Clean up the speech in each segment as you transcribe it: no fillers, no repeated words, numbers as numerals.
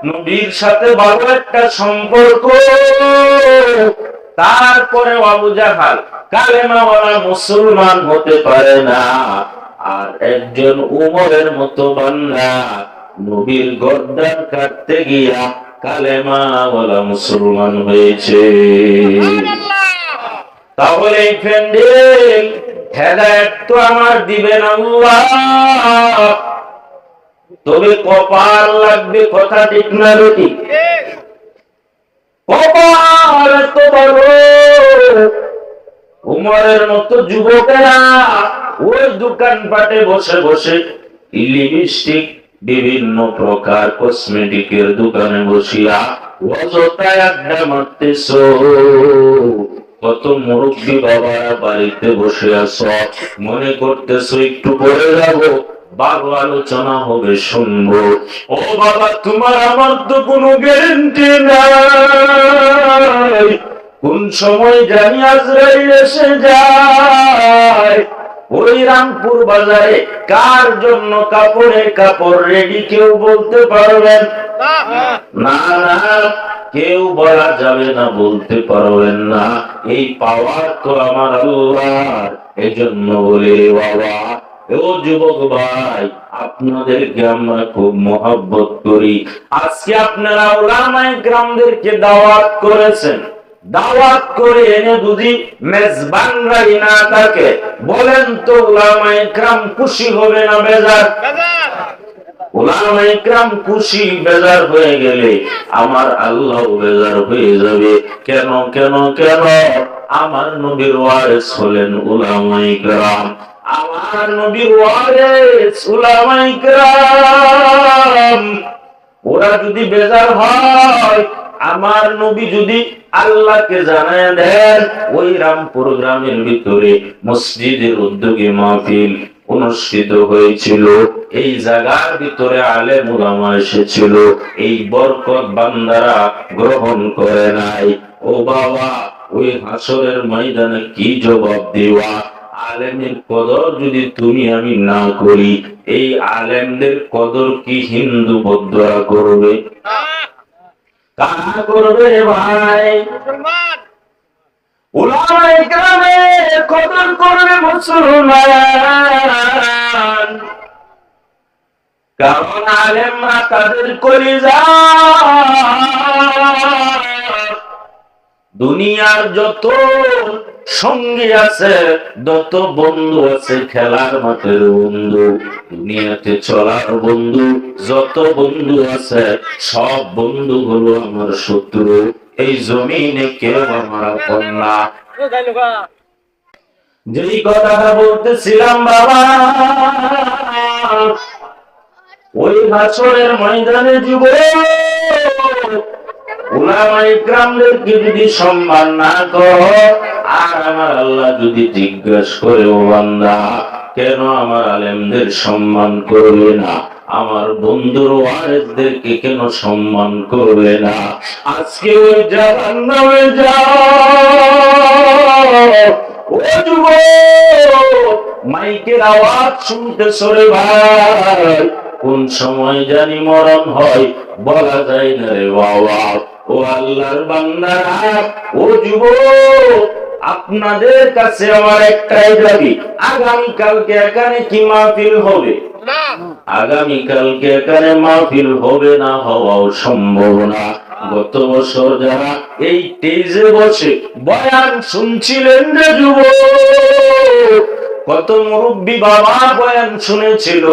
নবীর সাথে ভালো একটা সম্পর্ক, তারপরে আবু জাহাল কালেমাওয়ালা মুসলমান হতে পারে না। আর একজন উমরের মতো বান্দা নবীর গর্দান কাটতে গিয়া কালেমাওয়ালা মুসলমান হয়েছে। তাহলে এই প্যান্ডেল হেদায়েত তো আমার দিবেন আল্লাহ, তবে কপাল লাগবে, কথা ঠিক না ঠিক? কপাল তো বড়। উমরের মতো যুবকেরা ওই দোকানপাটে বসে বসে লিপস্টিক, বিভিন্ন প্রকার কসমেটিকের দোকানে বসিয়া অযথায় আড্ডা মারতেছ। কত মুরব্বী বাবারা বাড়িতে বসে আছো, মনে করতেছো একটু পরে যাবো, ভালো আলোচনা হবে, শুনবো। ও বাবা, তোমার আমার তো কোনো গ্যারান্টি নাই কোন সময় জানি আজরাইল এসে যায়। ওই রামপুর বাজারে কার জন্য কাপড় রেডি কেউ বলতে পারবেন? না না, কেউ বলা যাবে না, বলতে পারবেন না। এই পাওয়ার তো আমার আল্লাহর। এজন্য বলে বাবা, ও যুবক ভাই, আপনাদেরকে আমরা খুব মহব্বত করি। আজকে আপনারা উলামায়ে কেরামদেরকে দাওয়াত করেছেন, দাওয়াত করে এনে যদি মেজবানরাই না থাকে, বলেন তো উলামায়ে কেরাম খুশি হবে না বেজার? উলামায়ে কেরাম খুশি বেজার হয়ে গেলে আমার আল্লাহ বেজার হয়ে যাবে। কেন কেন কেন? আমার নবীর ওয়ারিস হলেন উলামায়ে কেরাম। আমার নবীর ওয়ারিস উলামায়ে কেরাম। ওরা যদি বেজার হয়, আমার নবী যদি আল্লাহকে জানায় দেন, ওই রামপুর গ্রামের ভিতরে মসজিদের উদ্যোগে মাহফিল অনুষ্ঠিত হয়েছিল, এই জায়গার ভিতরে আলেম উলামা এসেছিল, এই বরকত বান্দারা গ্রহণ করে নাই। ও বাবা, ওই হাসরের ময়দানে কি জবাব দেওয়া? আলেমের কদর যদি তুমি আমি না করি, এই আলেমদের কদর কি হিন্দু বৌদ্ধরা করবে? কারা করবে ভাই? উলামায়ে কেরামের কদর করবে মুসলমান, কারণ আলেমরা তাদের কলিজা। দুনিয়ার যত সঙ্গী আছে, যত বন্ধু আছে, খেলার মাঠের বন্ধু, দুনিয়াতে চলার বন্ধু, যত বন্ধু আছে, সব বন্ধু হলো আমার শত্রু। এই জমিনে কেউ আমার আপন না। যেই কথাটা বলতেছিলাম বাবা, ওই হাসরের ময়দানে যুবক উলামায়ে কেরামদেরকে যদি সম্মান না করো, আর আমার আল্লাহ যদি জিজ্ঞাসা করে, ও বান্দা, কেন আমার আলেমদের সম্মান করবে না, আমার বন্ধুর ওয়ারিসদেরকে কেন সম্মান করবে না? আজকে ওই জাহান্নামে যাও। ও যুবক, মাইকের আওয়াজ শুনতেছো রে ভাই, কোন সময় জানি মরণ হয় বলা যায় না রে বাবা। ও আল্লাহর বান্দারা, ও যুবক, আপনাদের কাছে আমার একটাই দাবি, আগামীকালকে এখানে কি মাহফিল হবে? আগামীকালকে এখানে মাহফিল হবে না, হওয়াও সম্ভব না। গত বছর যারা এই স্টেজে বসে বয়ান শুনছিলেন রে যুবক, কত মুরব্বী বাবা বয়ান শুনেছিল,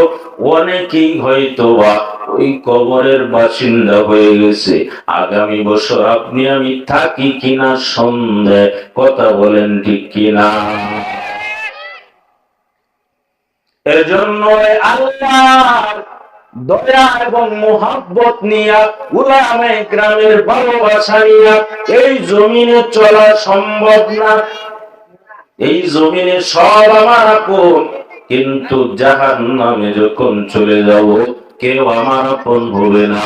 অনেকেই হয়তো বা ওই কবরের বাসিন্দা হয়ে গেছে। আগামী বছর আপনি আমি থাকি কিনা সন্দেহ, কথা বলেন ঠিক কিনা? এজন্য আল্লাহর দয়া এবং মুহাব্বত নিয়া, উলামায়ে কেরামের ভালোবাসা নিয়া এই জমিনে চলা সম্ভব না। এই জমিনে সব আমার আপন, কিন্তু জাহান্নামে যখন চলে যাব, কেউ আমার আপন হবে না।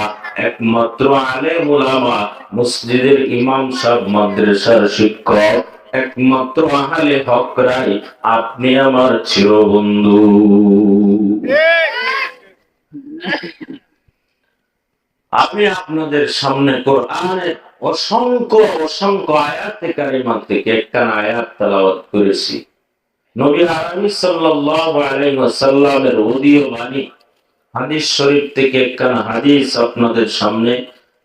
একমাত্র আলেম উলামা, মসজিদের ইমাম সাহেব, মাদ্রাসার শিক্ষক, একমাত্র আহলে হকরাই আপনি আমার চিরবন্ধু। আমি আপনাদের সামনে কোরআনের অসংখ্য অসংখ্য আয়াতে কারিমা থেকে একটা আয়াত তেলাওয়াত করেছি। নবী আরবি সাল্লাল্লাহু আলাইহি ওয়াসাল্লামের ওদিও বাণী হাদিস শরীফ থেকে একটা হাদিস আপনাদের সামনে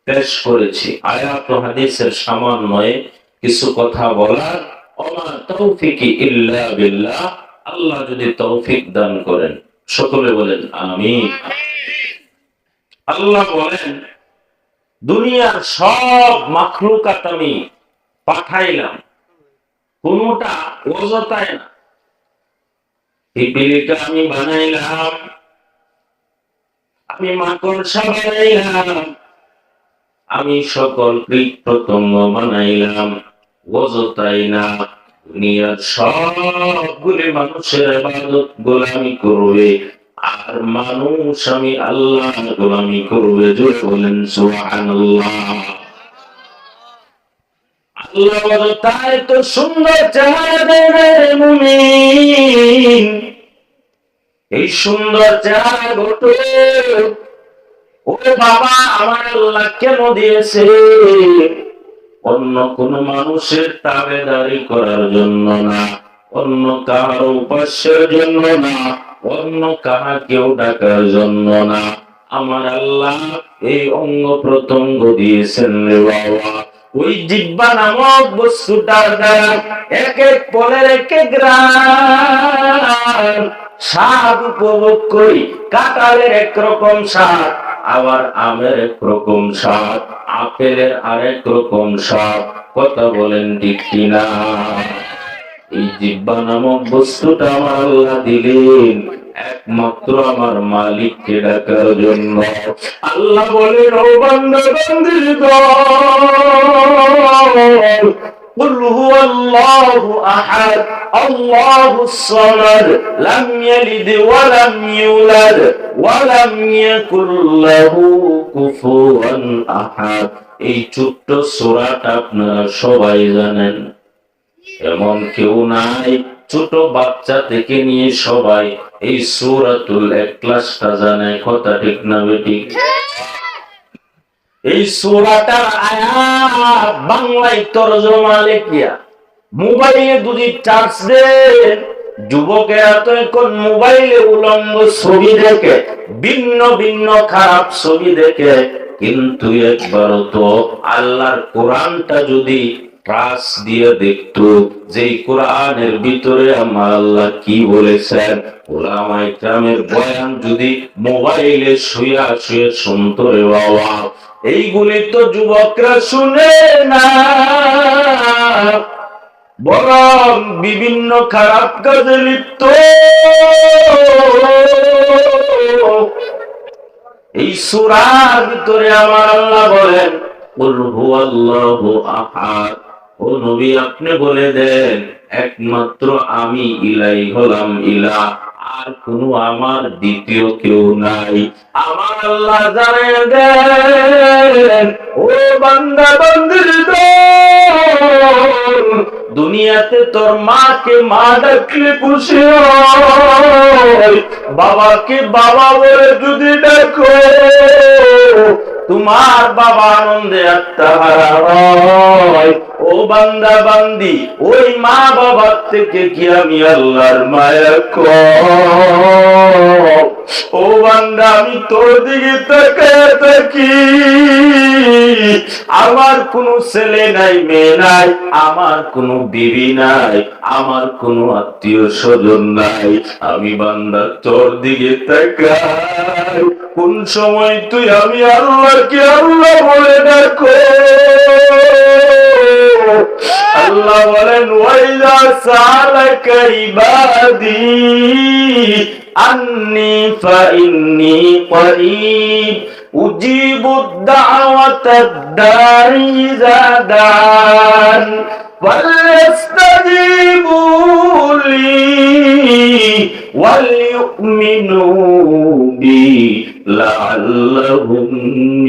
পেশ করেছি। আয়াত ও হাদিসের সমন্বয়ে কিছু কথা বলার, ওমা তৌফিকি ইল্লা বিল্লাহ, আল্লাহ যদি তৌফিক দান করেন, সকলে বলেন আমিন। আল্লাহ বলেন, দুনিয়ার সব মাখলুকাত আমি পাঠাইলাম, কোনটা অযথায় না। পিপিলিকা আমি বানাইলাম, আমি মাকড়সা বানাইলাম, আমি সকল কীট পতঙ্গ বানাইলাম, অযথাই না। দুনিয়ার সবগুলি মানুষের ইবাদত গোলামি করবে, আর মানুষ আমি আল্লাহ গোলামি করবে। জোরে বলেন সুবহানাল্লাহ। আল্লাহ বলে, তাই তো সুন্দর চেহারা দেয় মুমিন, এই সুন্দর চেহারা ঘটে। ও বাবা, আমার আল্লাহ কেন দিয়েছে? অন্য কোন মানুষের তাবেদারি করার জন্য না, অন্য কাহার উপাস্যের জন্য না, অন্য কাহাকেও ডাকার জন্য না। আমার আল্লাহ এই অঙ্গ প্রত্যঙ্গ দিয়েছেন রে বাবা, ওই জিহ্বা নামক বস্তুটার দ্বারা এক এক পলের এক এক গ্রাম স্বাদ উপভোগ করি। কাঁঠালের একরকম স্বাদ, আবার আমের একরকম স্বাদ, আপেলের আরেক রকম স্বাদ। কথা বলেন ঠিক কিনা? এই জিহ্বা নামক বস্তুটা আমার আল্লাহ দিলেন একমাত্র আমার মালিককে ডাকার জন্য। আল্লাহ বলেন, ও বান্দা বান্দির দল, قل هو الله أحد الله الصمد لم يلد ولم يولد ولم يكن له كفوا أحد। এই ছোট্ট সূরাটা আপনারা সবাই জানেন, এমন কেউ নাই। ছোট বাচ্চা থেকে নিয়ে সবাই এই সূরাতুল ইখলাসটা জানে। কথা ঠিক না বেঠিক? এই সূরাটার আয়াত বাংলায় তরজমা লেখিয়া মোবাইলে যদি চার্জ দেন, যুবকেরা তো এখন মোবাইলে উলঙ্গ ছবি দেখে, ভিন্ন ভিন্ন খারাপ ছবি দেখে, কিন্তু একবারও তো আল্লাহর কোরআনটা যদি ট্রাস দিয়ে দেখতো, যেই কোরআনের ভিতরে আমার আল্লাহ কি বলেছেন, উলামায়ে কেরামের বয়ান যদি মোবাইলে শুয়ে শুয়ে শুনতো রে বাবা, এইগুলি তো যুবকরা শুনে না, বরং বিভিন্ন খারাপ কাজে লিপ্ত। এই সূরার ভিতরে আমার আল্লাহ বলেন, কুল হুয়াল্লাহু আহাদ। ও নবী, আপনি বলে দেন, একমাত্র আমি ইলাই হলাম ইলাহ, আর কোন আমার দ্বিতীয় কেউ নাই। আমার আল্লাহ জানিয়ে দেন, ও বান্দা বান্দির দল, দুনিয়াতে তোর মাকে মা ডাকলে খুশি হয়, বাবাকে বাবা বলে যদি ডাকো, তোমার বাবা আনন্দে আত্মহারা হয়। ও বান্দা বান্দি, ওই মা বাবার থেকে কি আমি আল্লাহর মায়া কম? ও বান্দা, আমি তোর দিকে তাকায় থাকি, আমার কোনো ছেলে নাই, মেয়ে নাই, আমার কোনো বিবি নাই, আমার কোনো আত্মীয় স্বজন নাই। আমি বান্দা তোর দিকে তাকাই, কোন সময় তুই আমি আল্লাহকে আল্লাহ বলে ডাকো। আল্লাহ বলেন, ওয়াইজা সালাকা ইবাদি আন্নি ফাইন্নি করিব উজিবু দাওয়াতাদ দাঈ ইযা দান ফালইস্তাজিবু লি ওয়ালইউমিনু বি লাআল্লাহুম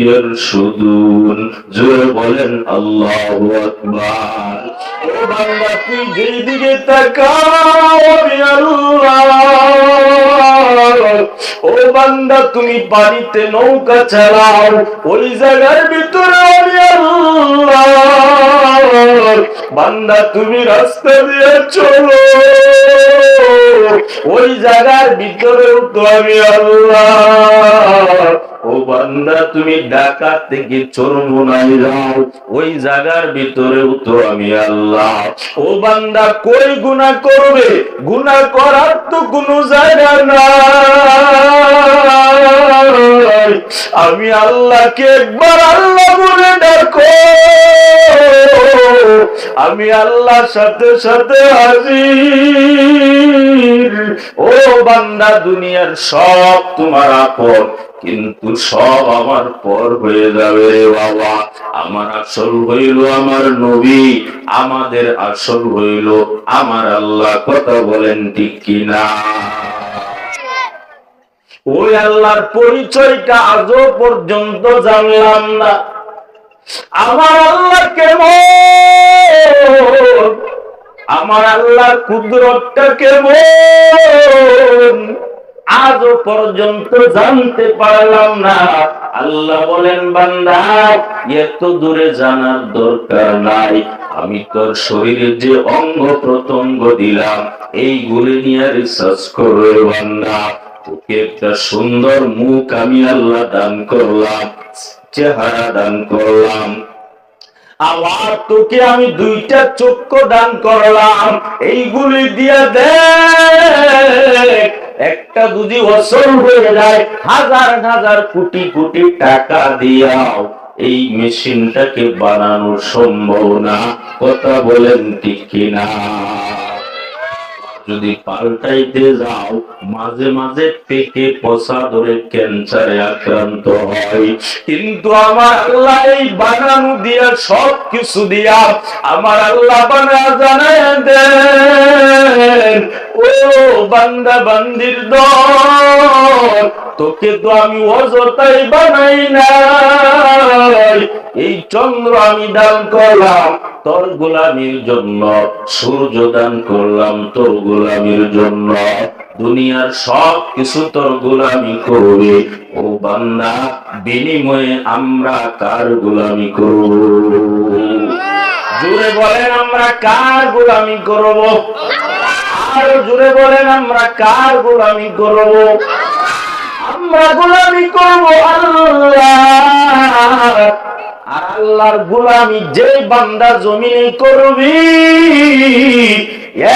ইয়ারশুদুন। জোরে বলেন আল্লাহু আকবার। ও বান্দা তুই যেদিকে তাকাও আমি আল্লাহ। ও বান্দা তুমি পানিতে নৌকা চালাও, ওই জায়গার ভিতরে আমি আল্লাহ। বান্দা তুমি রাস্তা দিয়ে চলো, ওই জায়গার ভিতরেও তো আমি আল্লাহ। ও বান্দা তুমি ডাকাত থেকে চোরমোনায় যাও, ওই জায়গার ভিতরেও তো আমি আল্লাহ। ও বান্দা কই গুনাহ করবে, গুনাহ করার তো কোনো জায়গা নাই। আমি আল্লাহকে একবার আল্লাহ বলে ডাকো, আমি আল্লাহর সাথে সাথে হাজির। ও বান্দা দুনিয়ার সব তোমার আপন, কিন্তু সব আমার পর হয়ে যাবে রে বাবা। আমার আসল হইল আমার নবী, আমাদের আসল হইল আমার আল্লাহ। কথা বলেন ঠিক কিনা? ওই আল্লাহর পরিচয়টা আজও পর্যন্ত জানলাম না। আমার আল্লাহ কেমন, আমার আল্লাহর কুদরতটা কেমন, আজও পর্যন্ত জানতে পারলাম না। আল্লাহ বলেন বান্দা এত দূরে জানার দরকার নাই, আমি তোর শরীরে যে অঙ্গ প্রত্যঙ্গ দিলাম এইগুলি নিয়ে রিসার্চ করো বান্দা। তোকে একটা সুন্দর মুখ আমি আল্লাহ দান করলাম, চেহারা দান করলাম, আবার তোকে আমি দুইটা চক্ষু দান করলাম। এইগুলি দিয়ে দেখ, একটা যদি অসল হয়ে যায় হাজার হাজার কোটি কোটি টাকা দিয়াও এই মেশিনটাকে বানানো সম্ভব না। কথা বলেন ঠিক কিনা? যদি পাল্টাইতে যাও মাঝে মাঝে পেকে পচা ধরে ক্যান্সারে আক্রান্ত হয়। কিন্তু আমার আল্লাহ এই বানানো দিয়া সব কিছু দিয়া আমার আল্লাহ বানা জানায় দেন, ও বান্দা বান্দির দল, তোকে তো আমি অযথাই বানাই নাই। এই চন্দ্র আমি দান করলাম তোর গোলামির জন্য, সূর্য দান করলাম তোর গোলামির জন্য, দুনিয়ার সব কিছু তোর গোলামি করবে। ও বান্দা বিনিময়ে আমরা কার গোলামি করব? জোরে বলেন আমরা কার গোলামি করব? আর জোরে বলেন আমরা কার গোলামি করব? আমরা গোলামি করব আল্লাহ। আর আল্লাহর গোলামি যে বান্দা জমিনে করবি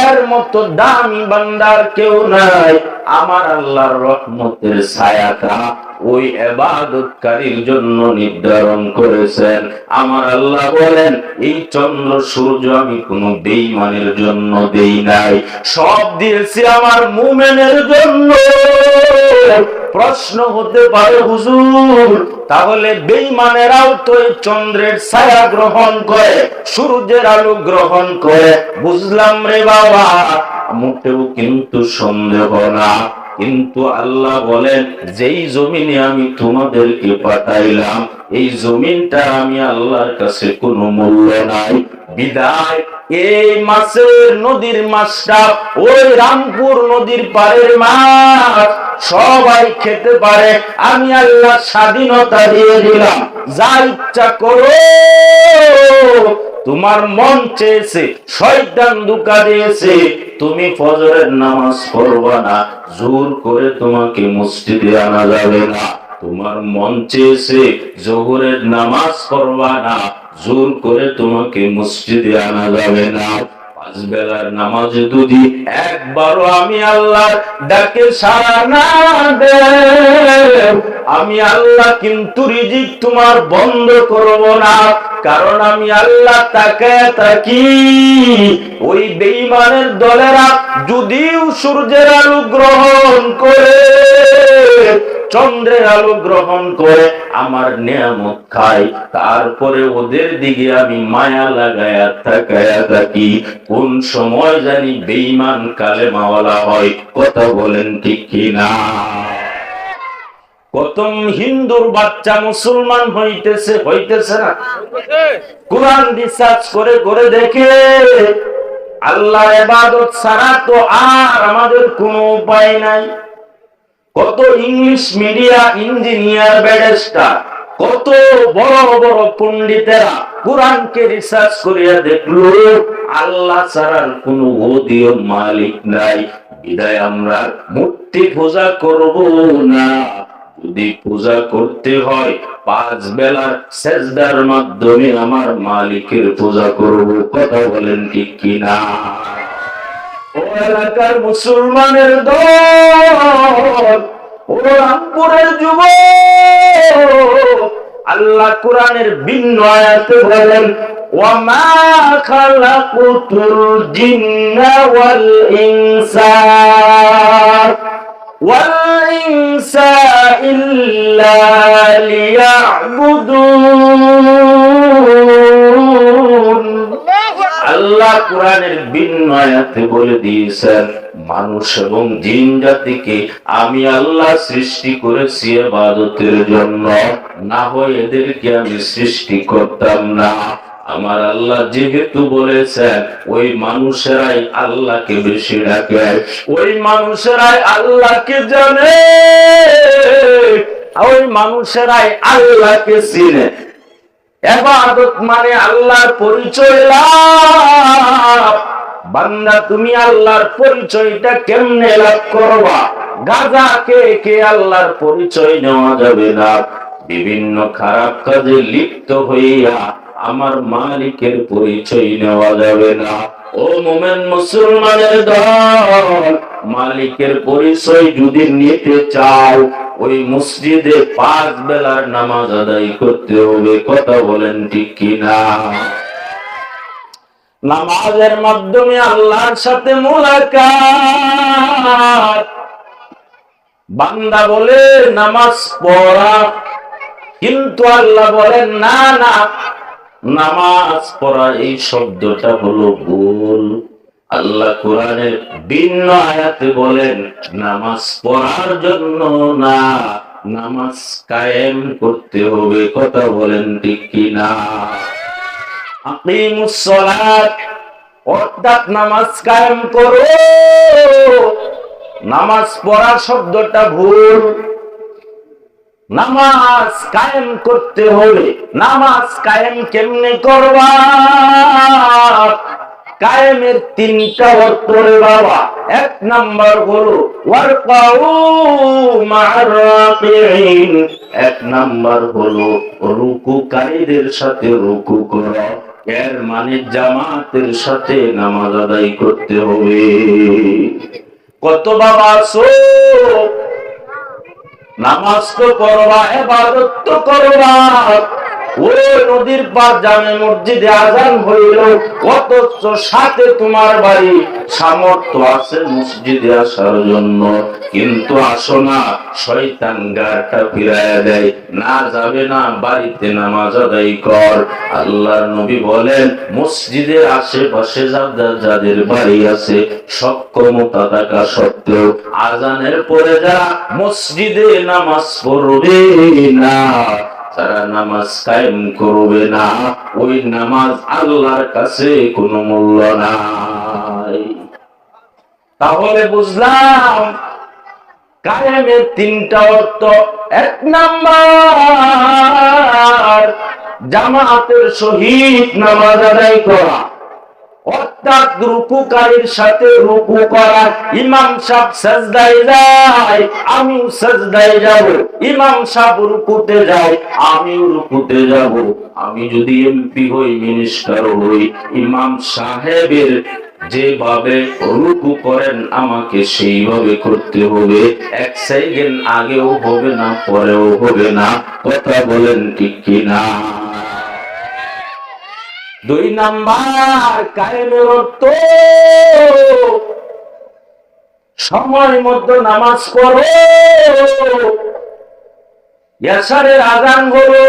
এর মতো দামি বান্দার কেউ নাই। আমার আল্লাহর রহমতের ছায়াটা ওই ইবাদতকারীর জন্য নির্ধারণ করেছেন। আমার আল্লাহ বলেন এই চন্দ্র সূর্য আমি কোনো বেঈমানের জন্য দেই নাই, সব দিয়েছি আমার মুমিনের জন্য। প্রশ্ন হতে পারে হুজুর তাহলে বেঈমানেরাও তো এই চন্দ্রের ছায়া গ্রহণ করে, সূর্যের আলো গ্রহণ করে। বুঝলাম রে বাবা, মোটেও কিন্তু সন্দেহ না। কিন্তু আল্লাহ বলেন যেই জমিনে আমি তোমাদেরকে পাঠাইলাম এই জমিনটা আমি আল্লাহর কাছে কোনো মূল্য নাই। বিদায় এই মাছের নদীর মাছটা ওই রামপুর নদীর পাড়ের মাছ সবাই খেতে পারে। আমি আল্লাহ স্বাধীনতা দিয়ে দিলাম, যা ইচ্ছা করো। তোমার মন চেয়েছে, শয়তান ধোঁকা দিয়েছে, তুমি ফজরের নামাজ পড়বা না, জোর করে তোমাকে মসজিদে আনা যাবে না। তোমার মন চেয়েছে জোহরের নামাজ পড়বা না, জোর করে তোমাকে মসজিদে আনা যাবে না। পাঁচ বেলার নামাজে যদি একবারও আমি আল্লাহর ডাকে সাড়া না দেব, আমি আল্লাহ কিন্তু রিজিক তোমার বন্ধ করব না। কারণ আমি আল্লাহ তাকায় থাকি ওই বেঈমানের দলেরা যদিও সূর্যের আলো গ্রহণ করে, চন্দ্রের আলো গ্রহণ করে, আমার নিয়ামত খায়, তারপরে ওদের দিকে আমি মায়া লাগায়া তাকায়া থাকি কোন সময় জানি বেঈমান কালেমাওয়ালা হয়। কথা বলেন ঠিক কিনা? কত হিন্দুর বাচ্চা মুসলমান হইতেছে না? কোরআন রিসার্চ করে করে দেখে আল্লাহর ইবাদত ছাড়া তো আর আমাদের কোনো উপায় নাই। কত ইংলিশ মিডিয়া ইঞ্জিনিয়ার ব্যারিস্টার, কত বড় বড় পণ্ডিতেরা কোরআনকে রিসার্চ করিয়া দেখলো আল্লাহ ছাড়ার কোনো ওদিও মালিক নাই, বিদায় আমরা মূর্তি পূজা করব না। যদি পূজা করতে হয় 5 বেলার সেজদার মাধ্যমে আমার মালিকের পূজা করব। কথা বলেন ঠিক কিনা? ও এলাকার মুসলমানের দল, ও রামপুরের যুবক, আল্লাহ কোরআনের ভিন্ন আয়াতে বলেন ওয়ামা খালাকুতুল জিন্না ওয়াল ইনসা ইল্লা লিয়াবুদুন। আল্লাহ কোরআনের ভিন্ন আয়াতে বলে দিয়েছেন মানুষ এবং জিন জাতিকে আমি আল্লাহ সৃষ্টি করেছি ইবাদতের জন্য, না হয় এদেরকে আমি সৃষ্টি করতাম না। আমার আল্লাহ যেহেতু বলেছেন ওই মানুষেরাই আল্লাহকে বেশি ডাকে, ওই মানুষেরাই আল্লাহকে জানে, ওই মানুষেরাই আল্লাহকে চিনে। ইবাদত মানে আল্লাহর পরিচয় লাভ। বান্দা তুমি আল্লাহর পরিচয়টা কেমনে লাভ করবা? গাঁজা কে আল্লাহর পরিচয় নেওয়া যাবে না। বিভিন্ন খারাপ কাজে লিপ্ত হইয়া আমার মালিকের পরিচয় নেওয়া যাবে না। ও মুমিন মুসলমানের দল, মালিকের পরিচয় যদি নিতে চাও ওই মসজিদে 5 বেলার নামাজ আদায় করতে হবে। কথা বলেন ঠিক কিনা? নামাজের মাধ্যমে আল্লাহর সাথে মুলাকাত। বান্দা বলে নামাজ পড়া, কিন্তু আল্লাহ বলেন না না, নামাজ পড়া এই শব্দটা হলো ভুল। আল্লাহ কোরআনের ভিন্ন আয়াতে বলেন নামাজ পড়ার জন্য না, নামাজ কায়েম করতে হবে। কথা বলেন ঠিক কিনা? আকিমুস সালাত অর্থাৎ নামাজ কায়েম করো। নামাজ পড়া শব্দটা ভুল। নামাজ কায়েম করতে হবে। নামাজ কায়েম কেমনে করবা? কায়েমের 3টা অর্থ রে বাবা। 1 নাম্বার হলো ওয়ারকাউ মা'আর রাকিঈন। 1 নাম্বার হলো রুকুকারীদের সাথে রুকু করা। এর মানে জামাতের সাথে নামাজ আদায় করতে হবে। কত বাবা আছো, নামাজ তো করবা, ইবাদত তো করবা। ওই নদীর পার জামে মসজিদে আযান হইল, অথচ সাথে তোমার বাড়ি, সামর্থ্য আছে মসজিদে আসার জন্য, কিন্তু আসো না। শয়তান গাটা ফিরাইয়া দেয়, না যাবে না, বাড়িতে নামাজ আদায় কর। আল্লাহর নবী বলেন মসজিদের আশেপাশে যাদের বাড়ি আছে সক্ষমতা থাকা সত্ত্বেও আযানের পরে যারা মসজিদে নামাজ পড়বে না, যারা নামাজ কায়েম করবে না, ওই নামাজ আল্লাহর কাছে কোনো মূল্য নাই। তাহলে বুঝলাম কায়েমের 3টা অর্থ। 1 নাম্বার জামাতের সহিত নামাজ আদায় করা, অর্থাৎ রুকুকারীর সাথে রুকু করা। ইমাম সাহেব সাজদায় যায়, আমিও সাজদায় যাব। ইমাম সাহেব রুকুতে যায়, আমিও রুকুতে যাব। আমি যদি এমপি হই, মিনিস্টার হই, ইমাম সাহেবের যেভাবে রুকু করেন আমাকে সেইভাবে করতে হবে। 1 সেকেন্ড আগেও হবে না, পরেও হবে না। কথা বলেন ঠিক কিনা? 2 নাম্বার কায়েমের অর্থ সময় মতো নামাজ পড়ো। ইয়াসারের আযান হলো,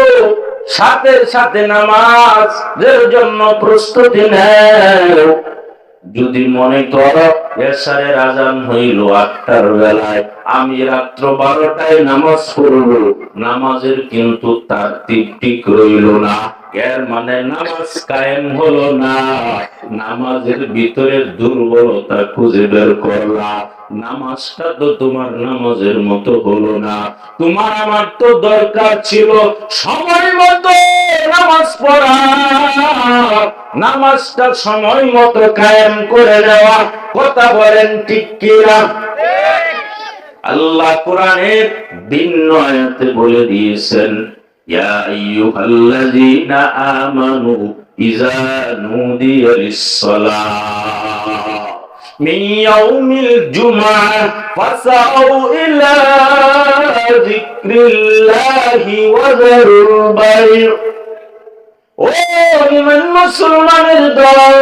সাথে সাথে নামাজের জন্য প্রস্তুতি নেও। যদি মনে করো এশারের আজান হইল 8টার বেলায়, আমি রাত্র 12টায় নামাজ পড়ব, নামাজের কিন্তু তার ঠিক রইল না। এর মানে নামাজ কায়েম হলো না। নামাজের ভিতরে দুর্বলতা খুঁজে বের করলাম। নামাজটা তো তোমার নামাজের মতো হলো না। তোমার আমার তো দরকার ছিল সময় মতো নামাজ পড়া, নামাজটা সময় মতো কায়েম করে নেওয়া। কথা বলেন ঠিক কিনা? আল্লাহ কোরআনের ভিন্ন আয়াতে বলে দিয়েছেন, ইয়া আইয়ুহাল্লাযীনা আমানু ইযা নুদিয়া লিস-সালাহ মিন ইয়াউমিল জুমআহ ফাসাউ ইলা যিকরিল্লাহি ওয়া যারুল বাই'। ও মুসলমানের দল,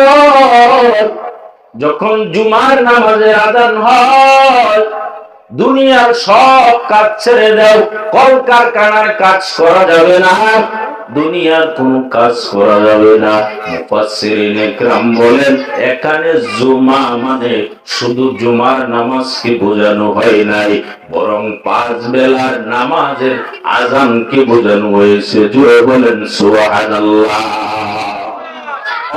যখন জুমার নামাজের আযান হয়, দুনিয়ার সব কাজ ছেড়ে দাও। কলকারখানার কাজ করা যাবে না, দুনিয়ার কোনো কাজ করা যাবে না। মুফাসসিরিন ইকরাম বলেন, এখানে জুমা মানে শুধু জুমার নামাজকে বোঝানো হয় নাই, বরং 5 বেলার নামাজের আযানকে বোঝানো হয়েছে। জোরে বলেন সুবহানাল্লাহ।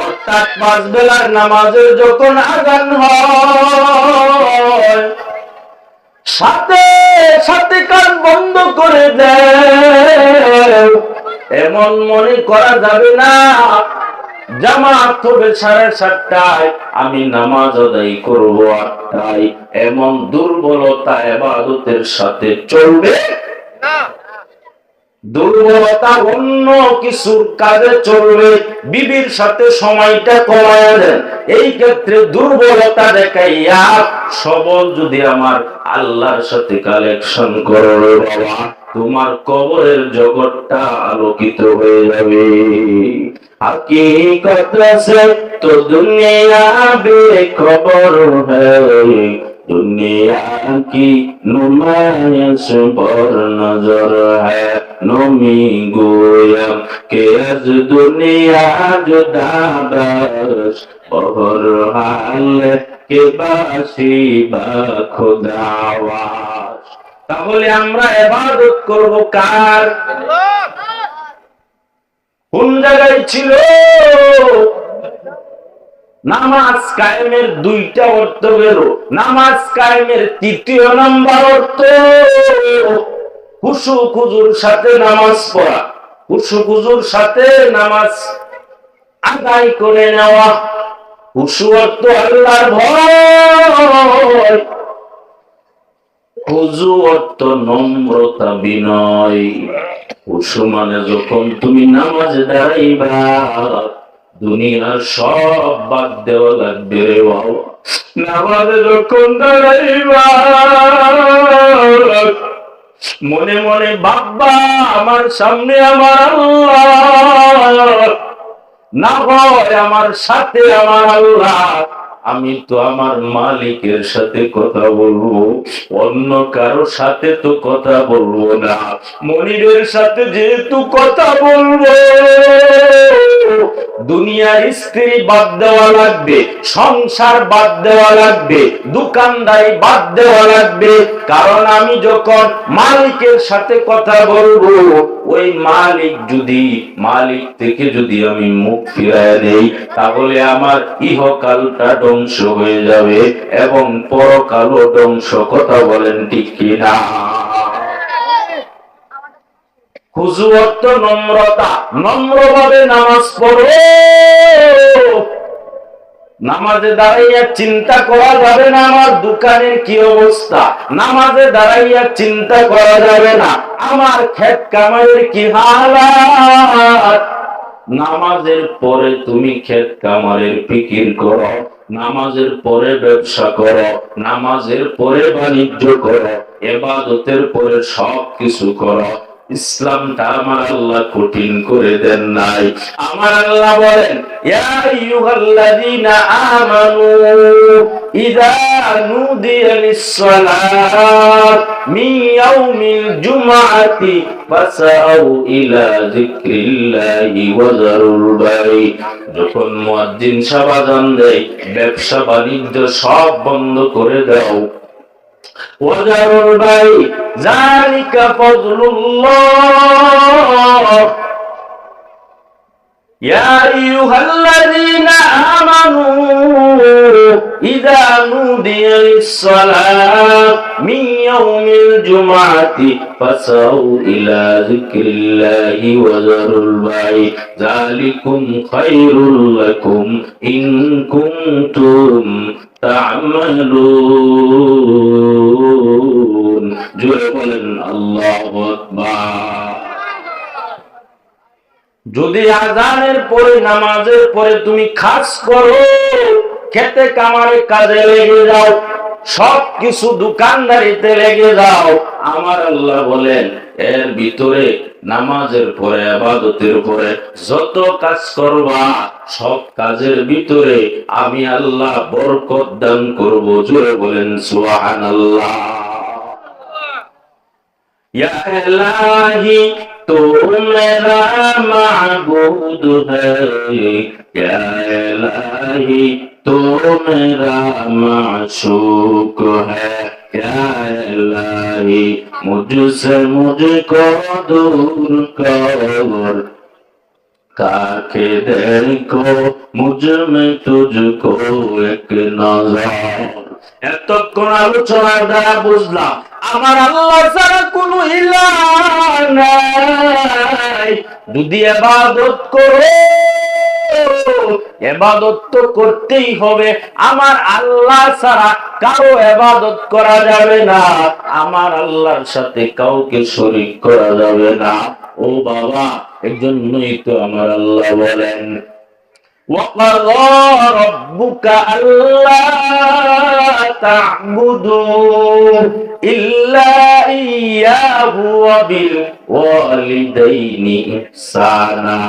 অর্থাৎ 5 বেলার নামাজের যখন আযান হয়, সাথে সাথে কান বন্ধ করে দেয়। এমন মনে করা যাবে না জামাত হবে 7:30টায়, আমি নামাজ আদায় করবো 8টায়। এমন দুর্বলতা ইবাদতের সাথে চলবে না। দুর্বলতা অন্য কিছুর কাজে চলবে। বিবির সাথে সময়টা কমায় দেন, এই ক্ষেত্রে দুর্বলতা দেখাইয়া সবল যদি আমার আল্লাহর সাথে কালেকশন করো বাবা, তোমার কবরের জগৎটা আলোকিত হয়ে যাবে। हकीकत से तो दुनिया बेखबर है, दुनिया की नुमाइश पर नजर है। नमी गोयम के आज दुनिया जुदा बस, बहर हाल के बासी बा खुदावास। তাহলে আমরা ইবাদত করব কার? কোন জায়গায় ছিল? নামাজ কায়েমের 2টা অর্থ বের। নামাজ কায়েমের 3য় নাম্বার অর্থ খুশু খুজুর সাথে নামাজ পড়া, খুশু খুজুর সাথে নামাজ আদায় করে নেওয়া। খুশু অর্থ আল্লাহর ভয়, খুজু অর্থ নম্রতা বিনয়। খুশু মানে যখন তুমি নামাজে দাঁড়াইবা, দুনিয়ার সব বাদ দেওয়া লাগবে রে বাবা। নামাজে যখন দাঁড়াইবা, মনে মনে ভাববা আমার সামনে আমার আল্লাহ, না হয় আমার সাথে আমার আল্লাহ। আমি তো আমার মালিকের সাথে কথা বলবো, অন্য কারো সাথে তো কথা বলবো না। মনিরের সাথে যেহেতু কথা বলবো, দুনিয়ার স্ত্রী বাদ দেওয়া লাগবে, সংসার বাদ দেওয়া লাগবে, দোকানদারি বাদ দেওয়া লাগবে। কারণ আমি যখন মালিকের সাথে কথা বলবো, ওই মালিক থেকে যদি আমি মুখ ফিরায় দেই, তাহলে আমার ইহকালটা ধ্বংস হয়ে যাবে এবং পরকালও ধ্বংস। কথা বলেন ঠিক কিনা? খুজু অর্থ নম্রতা, নম্রভাবে নামাজ পড়ো। নামাজে দাঁড়াইয়া চিন্তা করা যাবে না আমার দোকানের কি অবস্থা, নামাজে দাঁড়াইয়া চিন্তা করা যাবে না আমার ক্ষেত কামাইয়ের কি হালাত। নামাজের পরে তুমি ক্ষেত কামারের ফিকির করো, নামাজের পরে ব্যবসা করো, নামাজের পরে বাণিজ্য করো, ইবাদতের পরে সব কিছু করো। ইসলামটা আমার আল্লাহ কঠিন করে দেন নাই। আমার আল্লাহ বলেন, ইয়া আইয়ুহাল্লাযীনা আমানু ইযা নুদিয়া লিস-সালাত মিন ইয়াউমিল জুমআতি ফাসাউ ইলা যিকরিল্লাহি ওয়া যারুল বাই। যখন মুয়াজ্জিন সাহেব আযান দেয়, ব্যবসা বাণিজ্য সব বন্ধ করে দাও। ওয়া যারুল বাই যালিকা ফাযলুল্লাহ। ইয়া আইয়ুহাল্লাযীনা আমানু ইযা নুদিয়া লিস-সালাত মিন ইয়াউমিল জুমআতি ফাসাউ ইলা যিকরিল্লাহি ওয়া যারুল বাই যালিকুম খায়রুল লাকুম ইন কুনতুম তা'মালুন। জোরে বলেন আল্লাহু আকবার। যদি আযানের পরে, নামাজের পরে তুমি খাস করো, খেতে কামারে কাজে লেগে যাও, সবকিছু দোকানদারিতে লেগে যাও, আমার আল্লাহ বলেন এর ভিতরে নামাজের পরে, ইবাদতের পরে যত কাজ করবা, সব কাজের ভিতরে আমি আল্লাহ বরকত দান করব। জোরে বলেন সুবহানাল্লাহ। या इलाही तो मेरा माबूद है, या इलाही तो मेरा माशूक है, या इलाही मुझसे मुझको दूर कर, काके देखो मुझ में तुझको एक नजर। এতক্ষণ আলোচনার দ্বারা বুঝলাম আমার আল্লাহ ছাড়া কোনো ইলাহ নাই। যদি ইবাদত করো, ইবাদত তো করতেই হবে, আমার আল্লাহ ছাড়া কারো ইবাদত করা যাবে না, আমার আল্লাহর সাথে কাউকে শরীক করা যাবে না। ও বাবা, এজন্যই তো আমার আল্লাহ বলেন وَقَضَى رَبُّكَ أَلَّا تَعْبُدُوا إِلَّا إِيَّاهُ وَبِالْوَالِدَيْنِ إِحْسَانًا।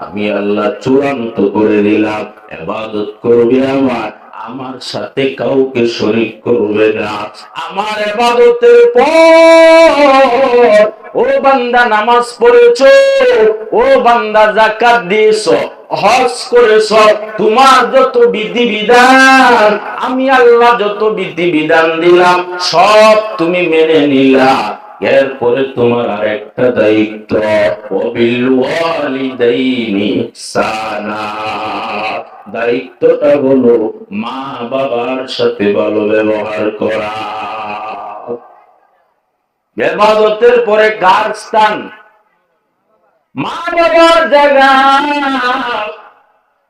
আমি আল্লাহ চূড়ান্ত করে দিলাম, ইবাদত করবে আমার সাথে কাউকে শরীক করবে না। আমার ইবাদতের পর ও বান্দা নামাজ পড়েছো, ও বান্দা যাকাত দিয়েছো, হজ করেছো, তোমার যত বিধি বিধান আমি আল্লাহ যত বিধি বিধান দিলাম সব তুমি মেনে নিলা। এরপরে তোমার আরেকটা দায়িত্ব, ওয়াবিল ওয়ালিদাইনি ইহসানা। দায়িত্বটা হলো মা বাবার সাথে ভালো ব্যবহার করা। ইবাদতের পরে কার স্থান? মা বাবার জায়গা।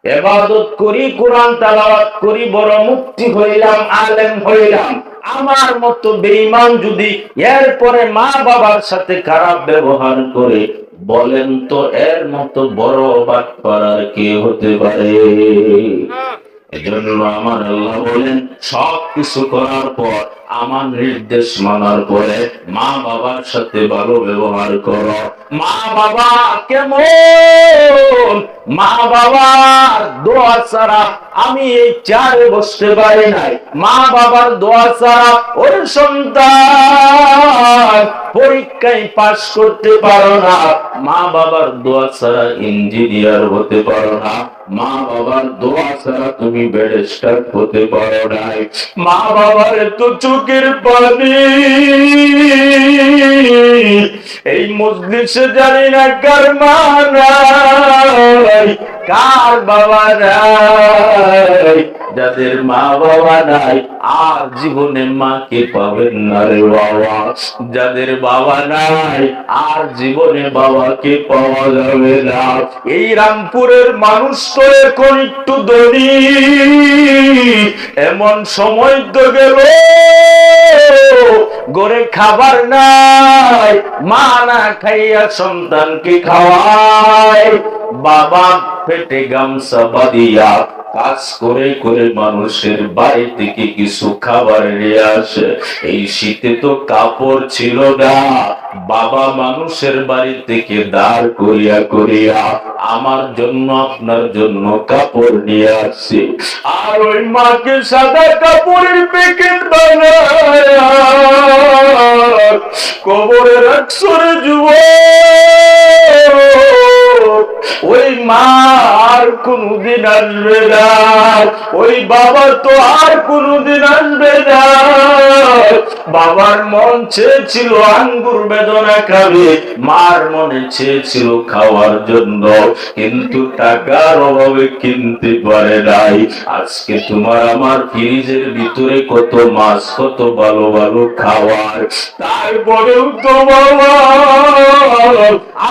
ইবাদত করি, কোরআন তেলাওয়াত করি, বড় মুফতি হইলাম, আলেম হইলাম, আমার মতো বেঈমান যদি এরপরে মা বাবার সাথে খারাপ ব্যবহার করে, বলেন তো এর মতো বড় বাটপার আর কে হতে পারে? এজন্য আমার আল্লাহ বলেন সব কিছু করার পর, আমার নির্দেশ মানার পরে মা বাবার সাথে ভালো ব্যবহার করো। মা বাবা কেমন? মা বাবার দোয়া ছাড়া আমি এই চেয়ারে বসতে পারি নাই। মা বাবার দোয়া ছাড়া ওর সন্তান পরীক্ষায় পাস করতে পারো না। মা বাবার দোয়া ছাড়া ইঞ্জিনিয়ার হতে পারো না। মা বাবার দোয়া ছাড়া তুমি ব্যারিস্টার হতে পারো নাই। মা বাবার তো চোখের পানি এই মজলিসে জানি না কার মা নাই, কার বাবা নাই। যাদের মা বাবা নাই আর জীবনে মাকে পাবেন না রে বাবা। যাদের বাবা নাই আর জীবনে বাবাকে পাওয়া যাবে না। এই রামপুরের মানুষ তো এখন একটু ধনী, এমন সময় তো গেল ঘরে খাবার নাই, মা না খাইয়া সন্তানকে খাওয়ায়, বাবা পেটে গামছা বাঁধিয়া কাজ করে করে মানুষের বাড়ি থেকে কিছু খাবার নিয়ে আসে। এই শীতে তো কাপড় ছিল না, বাবা মানুষের বাড়ি থেকে দাঁড় করিয়া করিয়া আমার জন্য আপনার জন্য কাপড় নিয়ে আসছি। আর ওই মাকে সাদা কাপড়ের প্যাকেট বানায় কবরে রাখছো রে যুবক। ওই মা আর কোনদিন আসবে না, ওই বাবা তো আর কোনদিন আসবে না। বাবার মন চেয়েছিল আঙ্গুর বেদনা খাবে, মার মনে চেয়েছিল খাওয়ার জন্য, কিন্তু টাকার অভাবে কিনতে পারে নাই। আজকে তোমার আমার ফ্রিজের ভিতরে কত মাছ, কত ভালো ভালো খাবার, তারপরেও তো বাবা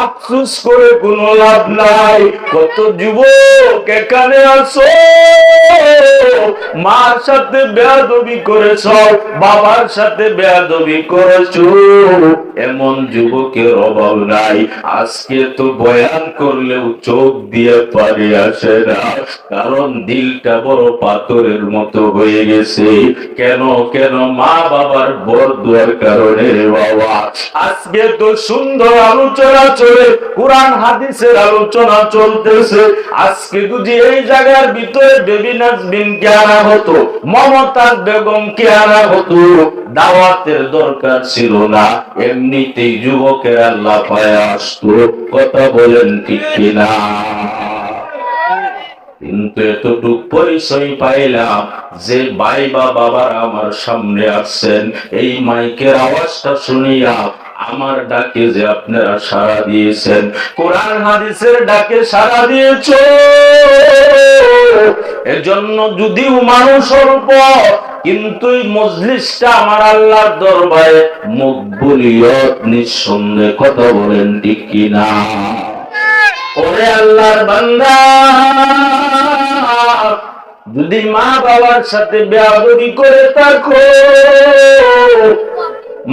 আফসোস করে কোনো লাভ নাই। কত যুবক এখানে আসো, মার সাথে বেয়াদবি করেছ, বাবার সাথে বেয়াদবি করেছ, এমন যুবকের অভাব নাই। আজকে তো বয়ান করলেও চোখ দিয়ে পানি আসে না, কারণ দিলটা বড় পাথরের মতো হয়ে গেছে। কেন কেন? মা বাবার বরদুয়ার কারণে বাবা। আজকে তো সুন্দর আলোচনা চলে, কোরআন হাদিসের আলোচনা চলতেছে। আজকে যদি এই জায়গার ভিতরে বেবি নাজবিন কে আনা হতো, মমতাজ বেগম কে আনা হতো, দাওয়াতের দরকার ছিল না, এমনিতেই যুবকের আল্লাহ পায় আসতো। কথা বলেন ঠিক কিনা? কিন্তু এতটুক পরিচয় পাইলাম যে ভাই বা বাবার আমার সামনে আসছেন, এই মাইকের আওয়াজটা শুনিয়া আমার ডাকে যে আপনারা সাড়া দিয়েছেন, কোরআন হাদিসের ডাকে সাড়া দিয়েছ, এজন্য যদিও মানুষ অল্প, কিন্তু এই মজলিসটা আমার আল্লাহর দরবারে মকবুলিয়ত নিঃসন্দেহে। কথা বলেন ঠিক কিনা? ওরে আল্লাহর বান্দা, যদি মা বাবার সাথে বেয়াদবি করে থাকো,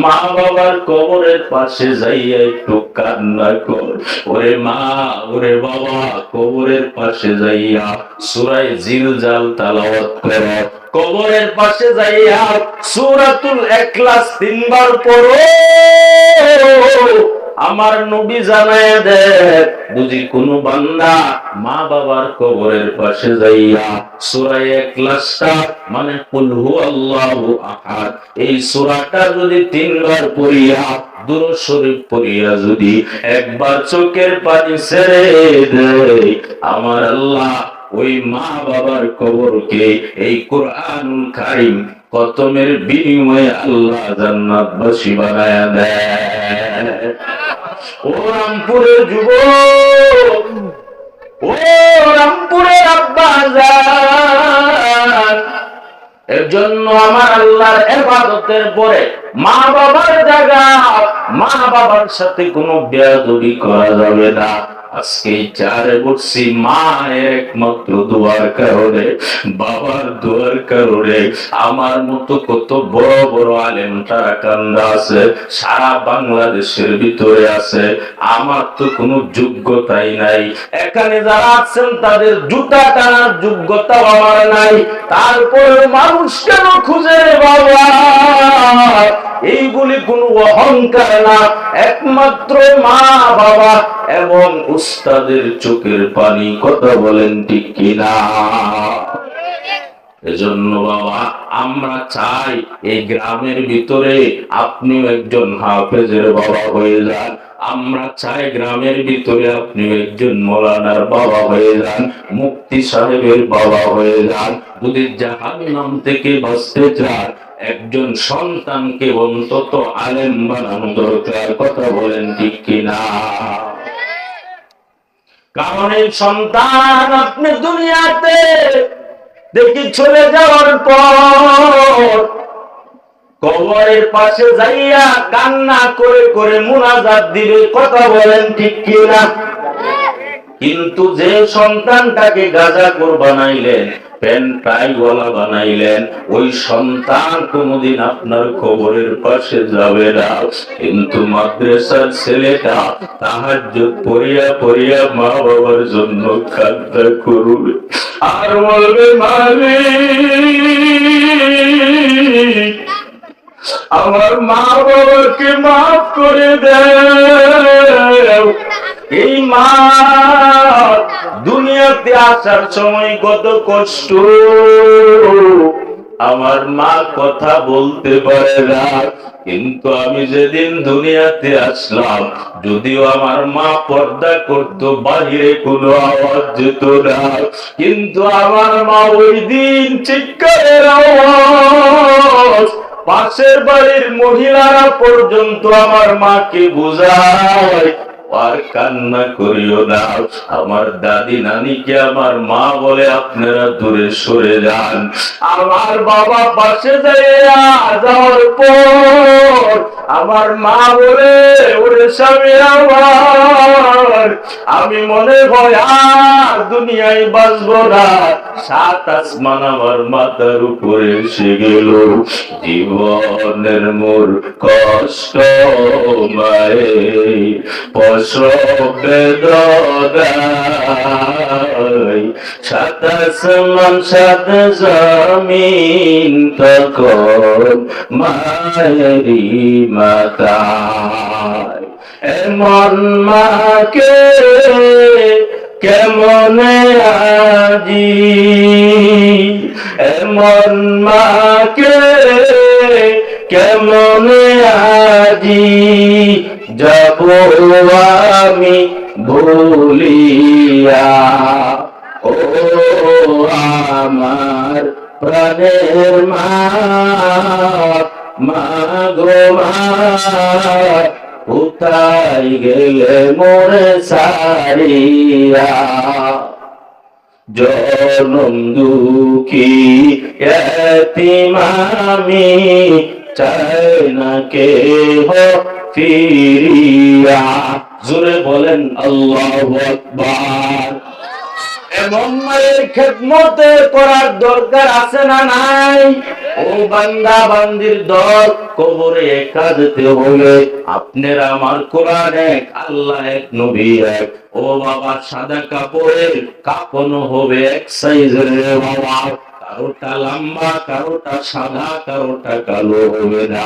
মা বাবার কবরের পাশে যাইয়া একটু কান্না কর। ওরে মা, ওরে বাবা, কবরের পাশে যাইয়া সূরা জিলজাল তেলাওয়াত কর। কবরের পাশে যাইয়া সূরাতুল ইখলাস 3 বার পড়ো। আমার নবী জানায় দেন, যদি কোনো বান্দা মা বাবার কবরের পাশে যাইয়া সূরা ইখলাসটা মানে কুল হুয়াল্লাহু আহাদ, এই সূরাটা যদি 3 বার পড়িয়া, দুরূদ শরীফ পড়িয়া যদি একবার চোখের পানি ছেড়ে দেয়, আমার আল্লাহ ওই মা বাবার কবরকে এই কোরআনুল কারীম খতমের বিনিময়ে আল্লাহ জান্নাতবাসী বানায়া দেয়। ও রামপুরের যুবক, ও রামপুরের আব্বাজান, এর জন্য আমার আল্লাহর ইবাদতের পরে মা বাবার জায়গা, মা বাবার সাথে কোনো বেয়াদবি করা যাবে না। আজকে চারে বসছি মায়ের একমাত্র দোয়ার কারণে, বাবার দোয়ার কারণে। আমার মতো কত বড় বড় আলেম তারা কান্দা আছে, সারা বাংলাদেশের ভিতরে আছে। আমার তো কোনো যোগ্যতাই নাই, এখানে যারা আছেন তাদের জুতা টানার যোগ্যতা আমার নাই, তারপরে মানুষ কেন খুঁজে রে বাবা? এইগুলি কোন অহংকার না, একমাত্র মা বাবা এবং উস্তাদের চোখের পানি। কথা বলেন ঠিক কিনা? এজন্য বাবা আমরা চাই এই গ্রামের ভিতরে আপনিও একজন হাফেজের বাবা হয়ে যান। আমরা চাই গ্রামের ভিতরে আপনিও একজন মৌলানার বাবা হয়ে যান, মুফতি সাহেবের বাবা হয়ে যান। যদি জাহান্নাম থেকে বাঁচতে চান, একজন সন্তানকে অন্তত আলেম বানানো দরকার। কথা বলেন ঠিক কিনা? কারণ এই সন্তান আপনি দুনিয়াতে দেখি চলে যাওয়ার পর কবরের পাশে যাইয়া কান্না করে করে মুনাজাত দিবে। কথা বলেন ঠিক কিনা? কিন্তু যে সন্তানটাকে গাঁজাখোর বানাইলেন, প্যান্ট টাই গলা বানাইলেন, ওই সন্তান কোনদিন আপনার কবরের পাশে যাবে না। কিন্তু মাদ্রাসার ছেলেটা তাহাজ্জুদ পড়িয়া পড়িয়া মা বাবার জন্য কান্না করবে আর বলবে, মালিক আমার মা বাবাকে মাফ করে দেও। এই মা দুনিয়াতে আসার সময় কত কষ্ট। আমার মা কথা বলতে পারে না, কিন্তু আমি যেদিন দুনিয়াতে আসলাম, যদিও আমার মা পর্দা করতো, বাহিরে কোনো আওয়াজ যেত না, কিন্তু আমার মা ওই দিন চিৎকারের আওয়াজ পাশের বাড়ির মহিলারা পর্যন্ত আমার মাকে বুঝায়, আর কান্না করিও না। আমার দাদি নানিকে আমার মা বলে, আপনারা দূরে সরে যান। আমার বাবা পাশে যাওয়ার পর আমার মা বলে, ওরে স্বামী আমার, আমি মনে হয় আর দুনিয়ায় বাঁচবো না। সাত আসমান আমার মাথার উপরে এসে গেল। জীবনের মোর কষ্ট মায়ে বেদনায়, সাত আসমান সাত জমিন তখন মায়েরি মাতায়। এমন মাকে কেমনে আজি, এমন মাকে কেমনে আজি যাব আমি ভুলিয়া। ও আমার প্রাণের মা, মা গো মা, কোথায় গেলে মোরে সারিয়া। জনম দুঃখী এতিম আমি, চাই না কেহ ফিরিয়া। জোরে বলেন আল্লাহু আকবার। এমন মায়ের খেদমতে করার দরকার আছে না নাই? ও বান্দা বান্দির দল, কবরে একা যেতে হলে আপনার আমার কোরআন এক, আল্লাহ এক, নবী এক। ও বাবা, সাদা কাপড়ের কাপড় হবে এক সাইজের বাবা, কারোটা লম্বা, কারোটা সাদা, কারোটা কালো হবে না।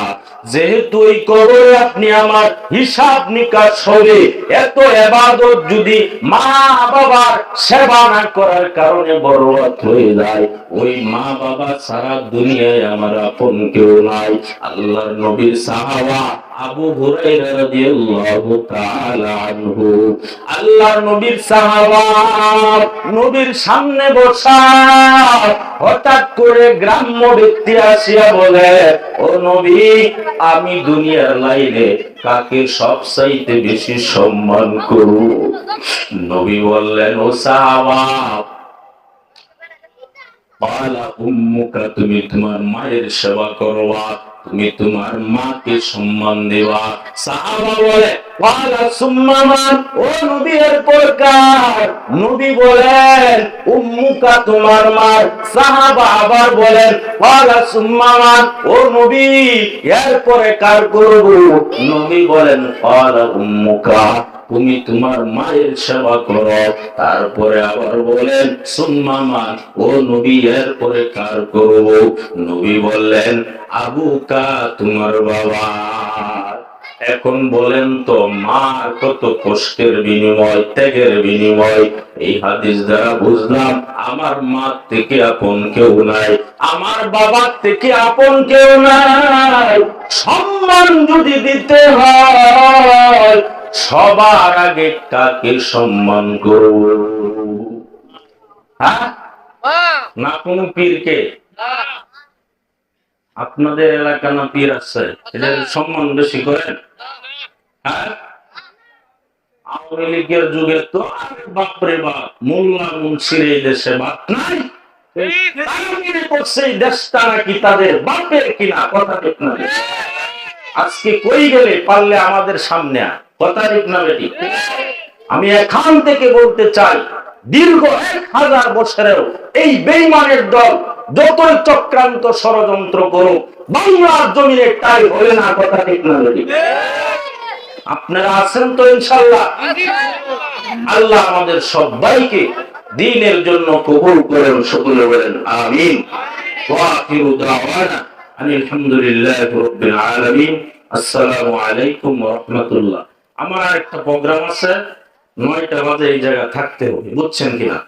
যেহেতু ওই কবরে আপনি আমার হিসাব নিকাশ হবে, এত ইবাদত যদি মা বাবার সেবা না করার কারণে বরবাদ হয়ে যায়, ওই মা বাবা সারা দুনিয়ায় আমার আপন কেউ নাই। আল্লাহর নবীর সাহাবা আবু হুরায়রা রাদিয়াল্লাহু তাআলা আনহু, আল্লাহর নবীর সাহাবা, নবীর সামনে বসা, হঠাৎ করে গ্রাম্য ব্যক্তি আসিয়া বলে, ও নবী, আমি দুনিয়ার লাইনে কাকে সবচাইতে বেশি সম্মান করব? নবী বললেন, ও সাহাবা, পালা উম্মুকা, তুমি তোমার মায়ের সেবা করবা, তুমি তোমার মাকে সম্মান দেবা। সাহাবা বলে, পালা সুম্মা মান, ও নবী এরপর কার? নবী বলেন, উম্মুকা, তোমার মা। সাহাবা আবার বলেন, পালা সুম্মা মান, ও নবী এরপরে কার করব? নবী বলেন, পালা উম্মুকা, তুমি তোমার মায়ের সেবা করো। তারপরে আবার বলেন, সুম্মা মান, ও নবী এরপরে কার করব? নবী বললেন, আবুকা, তোমার বাবা। এখন বলেন তো, মার কত কষ্টের বিনিময়, ত্যাগের বিনিময়। এই হাদিস দ্বারা বুঝলাম, আমার মা থেকে আপন কেউ নাই, আমার বাবার থেকে আপন কেউ নাই। সম্মান যদি দিতে হয়, সবার আগে কাকে সম্মান করব? হ্যাঁ, না কোনো পীরকে? আপনাদের এলাকা না পীর আছে, এদের সম্মান বেশি করেন? হ্যাঁ, আওয়ামী লীগের যুগে তো বাপরে বাপ, মোল্লা মুন্সির এই দেশে বাপ নাই। দেশটা নাকি তাদের বাপের কিনা, কথা ঠিক না? আজকে কই গেলে পারলে আমাদের সামনে আয়, কথা ঠিক না বেটি? আমি এখান থেকে বলতে চাই, দীর্ঘ 1000 বছরেও এই বেঈমানের দল যতই চক্রান্ত ষড়যন্ত্র করুক, বাংলার জমিনে তাই হবে না, কথা ঠিক না বেটি? আপনারা আছেন তো ইনশাআল্লাহ? আল্লাহ আমাদের সবাইকে দ্বীনের জন্য কবুল করেন, সকলে বলেন আমিন। ওয়া আখিরু দাওয়ানা আলহামদুলিল্লাহি রাব্বিল আলামিন। আসসালামু আলাইকুম ওয়া রাহমাতুল্লাহ। আমার একটা প্রোগ্রাম আছে, 9টা বাজে এই জায়গা থাকতে হবে, বুঝছেন কিনা?